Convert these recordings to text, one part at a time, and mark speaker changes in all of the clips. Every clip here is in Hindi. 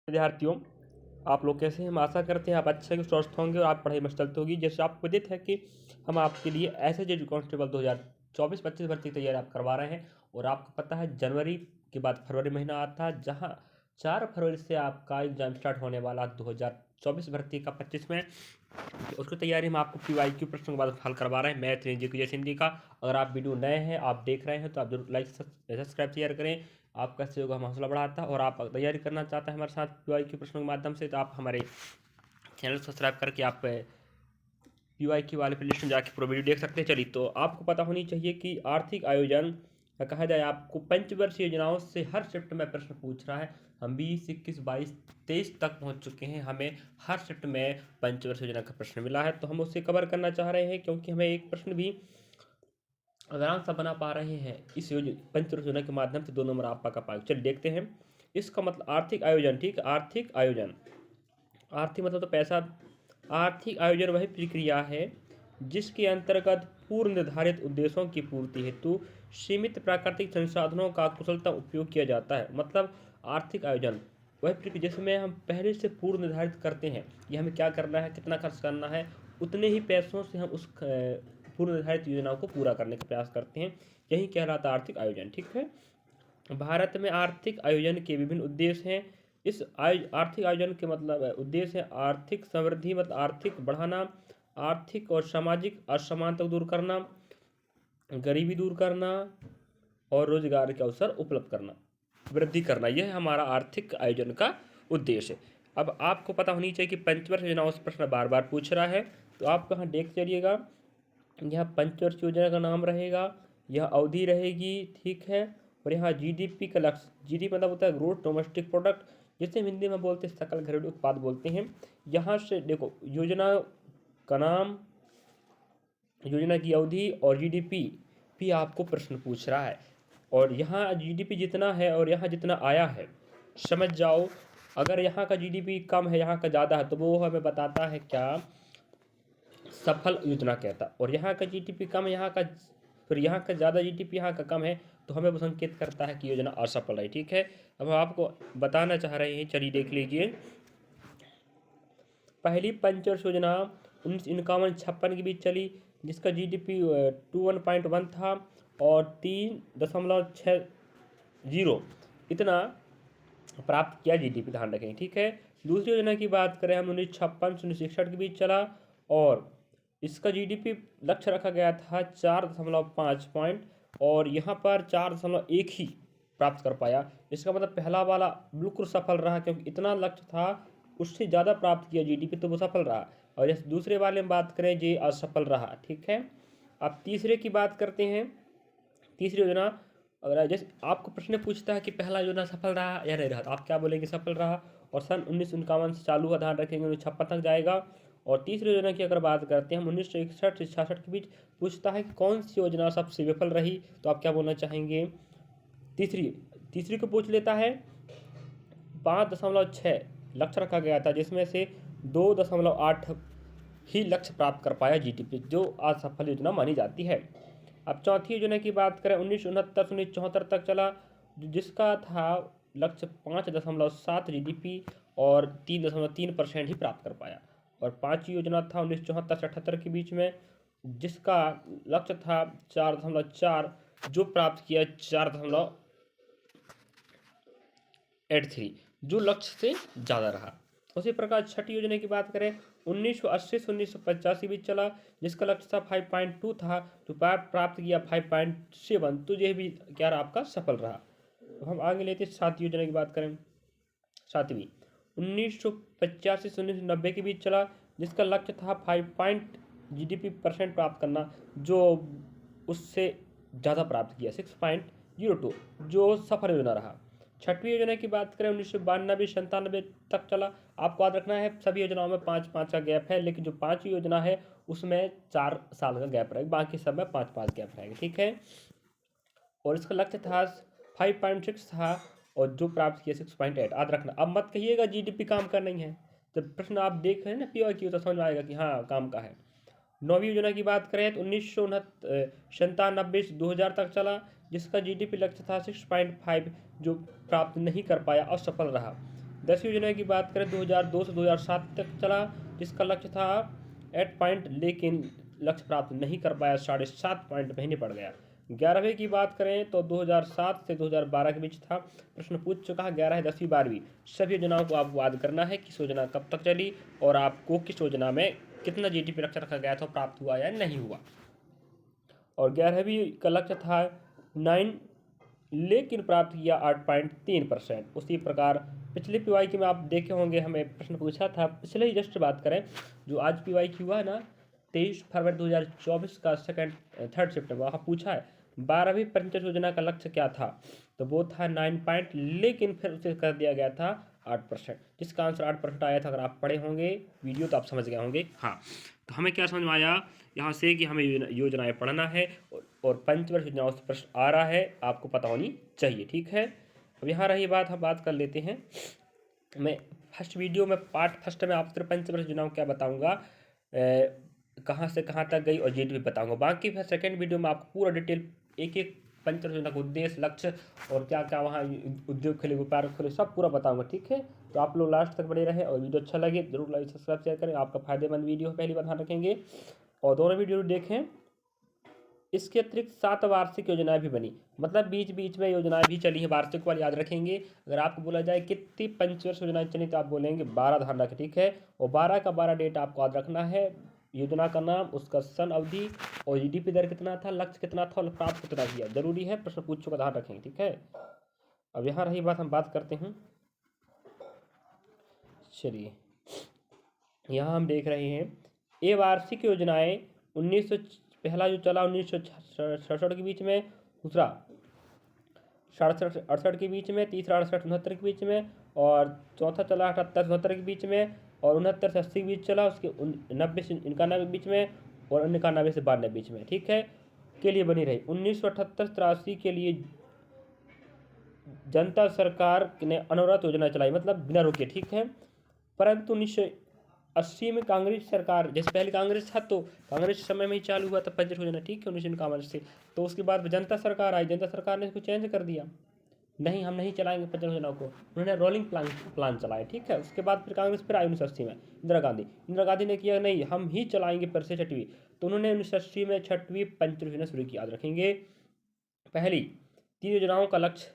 Speaker 1: विद्यार्थियों, आप लोग कैसे हैं? हम आशा करते हैं आप अच्छे से स्वस्थ होंगे और आप पढ़ाई में चलते होगी। जैसे आपको विदित है कि हम आपके लिए एसएसजी कांस्टेबल 2024-25 भर्ती की तैयारी आप करवा रहे हैं। और आपको पता है जनवरी के बाद फरवरी महीना आता है, जहां 4 फरवरी से आपका एग्जाम स्टार्ट होने वाला 2024 भर्ती का 25 में। उसकी तैयारी हम आपको PYQ प्रश्नों के बाद हल करवा रहे हैं, मैथ, जैसे हिंदी का। अगर आप वीडियो नए हैं, आप देख रहे हैं, तो आप जरूर लाइक सब्सक्राइब शेयर करें। आपका सहयोग हम हौसला बढ़ाता है। और आप तैयारी करना चाहते हैं हमारे साथ PYQ प्रश्नों के माध्यम से, तो आप हमारे चैनल सब्सक्राइब करके आप PYQ वाले प्लेलिस्ट में जाके पूरा वीडियो देख सकते हैं। चलिए, तो आपको पता होनी चाहिए कि आर्थिक आयोजन कहा जाए आपको पंचवर्षीय योजनाओं से हर शिफ्ट में प्रश्न पूछ रहा है। हम 20, 21, 22, 23 तक पहुंच चुके हैं। हमें हर शिफ्ट में पंचवर्षीय योजना का प्रश्न मिला है, तो हम उसे कवर करना चाह रहे हैं, क्योंकि हमें एक प्रश्न भी आराम से बना पा रहे हैं इस पंचवर्षीय योजना के माध्यम से। 2 नंबर आपका का पाएगा। चलिए देखते हैं इसका मतलब। आर्थिक आयोजन, ठीक है, आर्थिक आयोजन, आर्थिक मतलब तो पैसा। आर्थिक आयोजन वही प्रक्रिया है जिसके अंतर्गत पूर्व निर्धारित उद्देश्यों की पूर्ति हेतु सीमित प्राकृतिक संसाधनों का कुशलता उपयोग किया जाता है। मतलब आर्थिक आयोजन वही प्रक्रिया जिसमें हम पहले से पूर्व निर्धारित करते हैं कि हमें क्या करना है, कितना खर्च करना है, उतने ही पैसों से हम उस पूर्व निर्धारित योजनाओं को पूरा करने का प्रयास करते हैं। यही कहलाता है आर्थिक आयोजन, ठीक है। भारत में आर्थिक आयोजन के विभिन्न उद्देश्य हैं। इस आर्थिक आयोजन के मतलब उद्देश्य है आर्थिक समृद्धि, मतलब आर्थिक बढ़ाना, आर्थिक और सामाजिक असमानता दूर करना, गरीबी दूर करना और रोजगार के अवसर उपलब्ध करना, वृद्धि करना। यह हमारा आर्थिक आयोजन का उद्देश्य है। अब आपको पता होनी चाहिए कि पंचवर्ष योजनाओं से प्रश्न बार बार पूछ रहा है, तो आप कहाँ देख चलिएगा। यह पंचवर्ष योजना का नाम रहेगा, यह अवधि रहेगी, ठीक है। और यहाँ जीडीपी का लक्ष्य, जीडीपी मतलब होता है ग्रोथ डोमेस्टिक प्रोडक्ट, जिसे हम हिंदी में बोलते हैं सकल घरेलू उत्पाद बोलते हैं। यहाँ से देखो योजना का नाम, योजना की अवधि और जीडीपी भी आपको प्रश्न पूछ रहा है। और यहाँ जीडीपी जितना है और यहाँ जितना आया है, समझ जाओ। अगर यहाँ का जीडीपी कम है, यहाँ का ज़्यादा है, तो वो हमें बताता है क्या, सफल योजना कहता। और यहाँ का जीडीपी कम, यहाँ का फिर यहाँ का ज़्यादा जीडीपी, यहाँ का कम है, तो हमें वो संकेत करता है कि योजना असफल है, ठीक है। अब हम आपको बताना चाह रहे हैं, चलिए देख लीजिए। पहली पंचवर्ष योजना 1951-56 के बीच चली, जिसका जीडीपी 21.1 था और 3.60 इतना प्राप्त किया जीडीपी, ध्यान रखें, ठीक है। दूसरी योजना की बात करें हम, 1956 से 1961 के बीच चला और इसका जीडीपी लक्ष्य रखा गया था 4.5 पॉइंट, और यहाँ पर 4.1 ही प्राप्त कर पाया। इसका मतलब पहला वाला बिल्कुल सफल रहा, क्योंकि इतना लक्ष्य था, उससे ज़्यादा प्राप्त किया जीडीपी, तो वो सफल रहा। और जैसे दूसरे वाले में बात करें, ये असफल रहा, ठीक है। अब तीसरे की बात करते हैं। तीसरी योजना, अगर जैसे आपको प्रश्न पूछता है कि पहला योजना सफल रहा या नहीं रहा, तो आप क्या बोलेंगे, सफल रहा। और सन 1951 से चालू हुआ, ध्यान रखेंगे 1956 तक जाएगा। और तीसरी योजना की अगर बात करते हैं हम, 1961 से 66 के बीच पूछता है कि कौन सी योजना सबसे विफल रही, तो आप क्या बोलना चाहेंगे। तीसरी तीसरी को पूछ लेता है। 5.6 लक्ष्य रखा गया था, जिसमें से 2.8 ही लक्ष्य प्राप्त कर पाया जीडीपी, जो असफल योजना मानी जाती है। अब चौथी योजना की बात करें, 1969 से 1974 तक चला, जिसका था लक्ष्य 5.7 जीडीपी और 3.3% ही प्राप्त कर पाया। और पांचवी योजना था 1974 से 78 के बीच में, जिसका लक्ष्य था 4.4, जो प्राप्त किया 4.83, जो लक्ष्य से ज़्यादा रहा। उसी प्रकार छठी योजना की बात करें, 1980 से 1985 के बीच चला, जिसका लक्ष्य था 5.2 था, तो प्राप्त किया 5.7, तो यह भी क्या रहा, आपका सफल रहा। तो हम आगे लेते हैं सातवीं योजना की बात करें। सातवीं 1985 से 1990 के बीच चला, जिसका लक्ष्य था 5% प्राप्त करना, जो उससे ज़्यादा प्राप्त किया 6.02, जो सफल योजना रहा। छठवीं योजना की बात करें, 1992 तक चला। आपको याद रखना है सभी योजनाओं में 5-5 का गैप है, लेकिन जो पांचवी योजना है उसमें 4 साल का गैप रहेगा, बाकी सब में 5-5 गैप रहेगा, ठीक है। और इसका लक्ष्य था 5.6 था, और जो प्राप्त किया 6.8, याद रखना। अब मत कहिएगा जीडीपी काम का नहीं है, जब प्रश्न आप देख रहे हैं ना PYQ, तो समझ में आएगा कि हाँ काम का है। नौवीं योजना की बात करें तो 1997 से 2000 तक चला, जिसका जीडीपी लक्ष्य था 6.5, जो प्राप्त नहीं कर पाया, असफल रहा। 10वीं योजना की बात करें 2002 से 2007 तक चला, जिसका लक्ष्य था 8 पॉइंट, लेकिन लक्ष्य प्राप्त नहीं कर पाया, 7.5 पॉइंट महीने पड़ गया। 11वीं की बात करें तो 2007 से 2012 के बीच था। प्रश्न पूछ चुका है 11 है 10वीं 12वीं सभी योजनाओं को आपको याद करना है किस योजना कब तक चली और आपको किस योजना में कितना जीडीपी लक्ष्य रखा गया था, प्राप्त हुआ या नहीं हुआ। और 11वीं का लक्ष्य था 9, लेकिन प्राप्त किया 8.3%। उसी प्रकार पिछले पीवाईक्यू में आप देखे होंगे, हमें प्रश्न पूछा था पिछले ही जस्ट बात करें जो आज पीवाईक्यू हुआ है ना 23 फरवरी 2024 का 3 सितंबर, वहाँ पूछा है 12वीं पंचायत योजना का लक्ष्य क्या था, तो वो था 9 पॉइंट, लेकिन फिर उसे कर दिया गया था 8%, जिसका आंसर 8% आया था। अगर आप पढ़े होंगे वीडियो तो आप समझ गए होंगे। हाँ, तो हमें क्या समझ में आया यहाँ से कि हमें योजनाएं पढ़ना है और पंचवर्ष योजनाओं से प्रश्न आ रहा है, आपको पता होनी चाहिए। ठीक है, अब यहाँ रही बात, हम बात कर लेते हैं। मैं फर्स्ट वीडियो में पार्ट फर्स्ट में आपको पंचवर्ष योजनाओं क्या बताऊँगा, कहाँ से कहाँ तक गई और जीडीपी बताऊँगा। बाकी फिर सेकेंड वीडियो में आपको पूरा डिटेल एक एक पंचवर्ष योजना का उद्देश्य, लक्ष्य और क्या क्या वहाँ उद्योग खुले, व्यापार खुले, सब पूरा बताऊँगा। ठीक है, तो आप लोग लास्ट तक बने रहे और वीडियो अच्छा लगे जरूर लाइक सब्सक्राइब शेयर करें। आपका फायदेमंद वीडियो पहली बार ध्यान रखेंगे और दोनों वीडियो देखें। इसके अतिरिक्त 7 वार्षिक योजनाएं भी बनी, मतलब बीच बीच में योजनाएं भी चली हैं, वार्षिक वाले याद रखेंगे। अगर आपको बोला जाए कितनी पंचवर्ष योजनाएं चली तो आप बोलेंगे 12, ध्यान रखें। ठीक है, और 12 का 12 डेट आपको याद रखना है, योजना का नाम, उसका सन अवधि और जीडीपी दर कितना था, लक्ष्य कितना था और प्राप्त कितना किया, जरूरी है, प्रश्न पूछो का ध्यान रखेंगे। ठीक है, अब यहाँ रही बात, हम बात करते हैं। चलिए, यहाँ हम देख रहे हैं ये वार्षिक योजनाएं 1900 पहला जो चला 1967 के बीच में, दूसरा 67-68 के बीच में, तीसरा 68-69 के बीच में और चौथा चला 78-79 के बीच में और 69 से 80 के बीच चला, उसके 90 से 91 के बीच में और 91 से 92 के बीच में। ठीक है, के लिए बनी रही। 1978-83 के लिए जनता सरकार ने अनवरत योजना चलाई, मतलब बिना रुके। ठीक है, परंतु 1980 में कांग्रेस सरकार, जैसे पहले कांग्रेस था तो कांग्रेस समय में ही चालू हुआ था पंचवर्ष योजना। ठीक है, 1991 से, तो उसके बाद जनता सरकार आई, जनता सरकार ने इसको चेंज कर दिया, नहीं हम नहीं चलाएंगे पंचवर्ष योजना को, उन्होंने रोलिंग प्लान चलाया। ठीक है, उसके बाद फिर कांग्रेस फिर आई 1980 में, इंदिरा गांधी ने किया नहीं हम ही चलाएंगे फिर से 6वीं, तो उन्होंने 1980 में 6वीं पंचवर्ष योजना शुरू की। याद रखेंगे पहली 3 योजनाओं का लक्ष्य,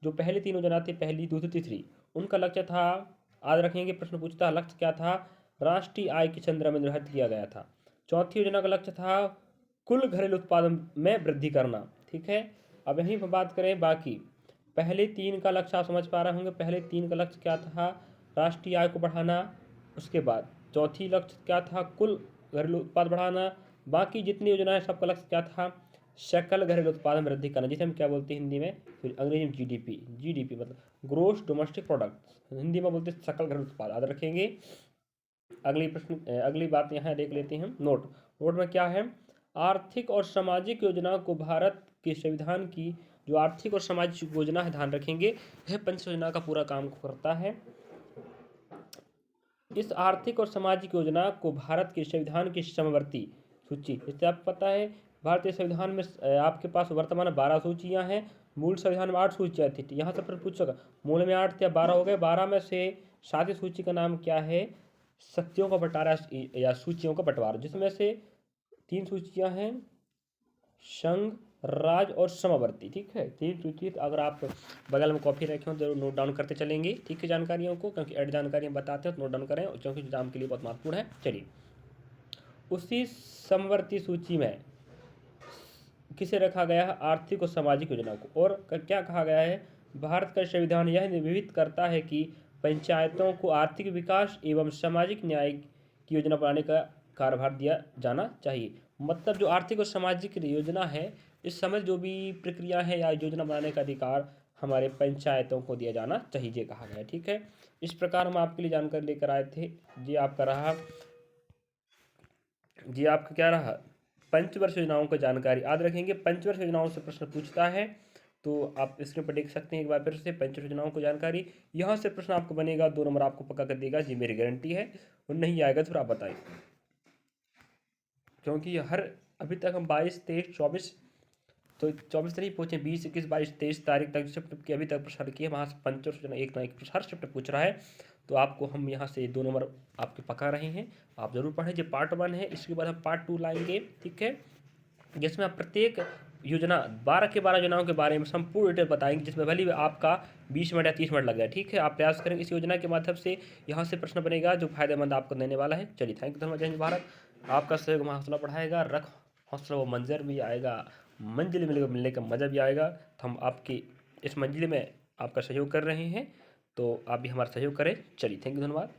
Speaker 1: जो पहली 3 योजना थी, पहली दूसरी तीसरी, उनका लक्ष्य था, याद रखेंगे प्रश्न पूछता है लक्ष्य क्या था, राष्ट्रीय आय की संदर्भ में निर्धारित किया गया था। चौथी योजना का लक्ष्य था कुल घरेलू उत्पादन में वृद्धि करना। ठीक है, अब यहीं पर बात करें बाकी पहले 3 का लक्ष्य आप समझ पा रहे होंगे, पहले 3 का लक्ष्य क्या था, राष्ट्रीय आय को बढ़ाना, उसके बाद चौथी लक्ष्य क्या था, कुल घरेलू उत्पाद बढ़ाना, बाकी जितनी योजनाएं सबका लक्ष्य क्या था, सकल घरेलू उत्पादन वृद्धि करना, जिसे हम क्या बोलते हैं हिंदी में, फिर अंग्रेजी में जीडीपी मतलब ग्रोस डोमेस्टिक प्रोडक्ट, हिंदी में बोलते हैं सकल घरेलू उत्पाद। याद रखेंगे। अगली बात यहाँ देख लेते हैं, नोट में क्या है, आर्थिक और सामाजिक योजना को भारत के संविधान की जो आर्थिक और सामाजिक योजना है, ध्यान रखेंगे यह पंच योजना का पूरा काम करता है। इस आर्थिक और सामाजिक योजना को भारत के संविधान की समवर्ती सूची, जैसे आपको पता है भारतीय संविधान में आपके पास वर्तमान 12 सूचियां हैं, मूल संविधान में 8 सूचियां थी। यहाँ से फिर पूछोगा मूल में 8 थे, 12 हो गए, 12 में से 7वीं सूची का नाम क्या है, शक्तियों का बंटवारा या सूचियों का बंटवारा, जिसमें से 3 सूचियां हैं संघ, राज और समवर्ती। ठीक है, 3 सूची, अगर आप बगल में कॉपी रखें तो नोट डाउन करते चलेंगे। ठीक है, जानकारियों को, क्योंकि ऐड जानकारियाँ बताते हैं तो नोट डाउन करें, क्योंकि एग्जाम के लिए बहुत महत्वपूर्ण है। चलिए, उसी समवर्ती सूची में किसे रखा गया है, आर्थिक और सामाजिक योजना को, और क्या कहा गया है, भारत का संविधान यह निर्धारित करता है कि पंचायतों को आर्थिक विकास एवं सामाजिक न्याय की योजना बनाने का कार्यभार दिया जाना चाहिए। मतलब जो आर्थिक और सामाजिक योजना है, इस समय जो भी प्रक्रिया है या योजना बनाने का अधिकार हमारे पंचायतों को दिया जाना चाहिए, ये कहा गया है। ठीक है, इस प्रकार हम आपके लिए जानकारी लेकर आए थे। जी आपका क्या रहा, पंचवर्ष योजनाओं की जानकारी। याद रखेंगे पंचवर्ष योजनाओं से प्रश्न पूछता है, तो आप स्क्रीन पर देख सकते हैं एक बार फिर से पंचवर्ष योजनाओं की जानकारी। यहाँ से प्रश्न आपको बनेगा, 2 नंबर आपको पक्का कर देगा, जी मेरी गारंटी है, और नहीं आएगा तो फिर आप बताएं, क्योंकि अभी तक हम 22, 23, 24 तो 24 तारीख पहुँचे, 20, 21, 22, 23 तारीख तक शिफ्ट की अभी तक प्रश्न किए, वहाँ से 5 एक ना एक हर शिफ्ट पूछ रहा है। तो आपको हम यहाँ से 2 नंबर आपके पका रहे हैं, आप ज़रूर पढ़ें। जो पार्ट 1 है, इसके बाद हम पार्ट 2 लाएंगे, ठीक है, जिसमें आप प्रत्येक योजना 12 के 12 योजनाओं के बारे में संपूर्ण डिटेल बताएंगे, जिसमें भले भी आपका 20 मिनट या 30 मिनट लग जाए, ठीक है। आप प्रयास करेंगे इस योजना के माध्यम से यहाँ से प्रश्न बनेगा जो फायदेमंद आपको देने वाला है। चलिए, थैंक यू धन्यवाद। जय हिंद भारत। आपका सहयोग हमारा हौसला बढ़ाएगा, रख हौसला वो मंजर भी आएगा, मंजिल मिलने का मज़ा भी आएगा। तो हम आपकी इस मंजिल में आपका सहयोग कर रहे हैं, तो आप भी हमारा सहयोग करें। चलिए, थैंक यू धन्यवाद।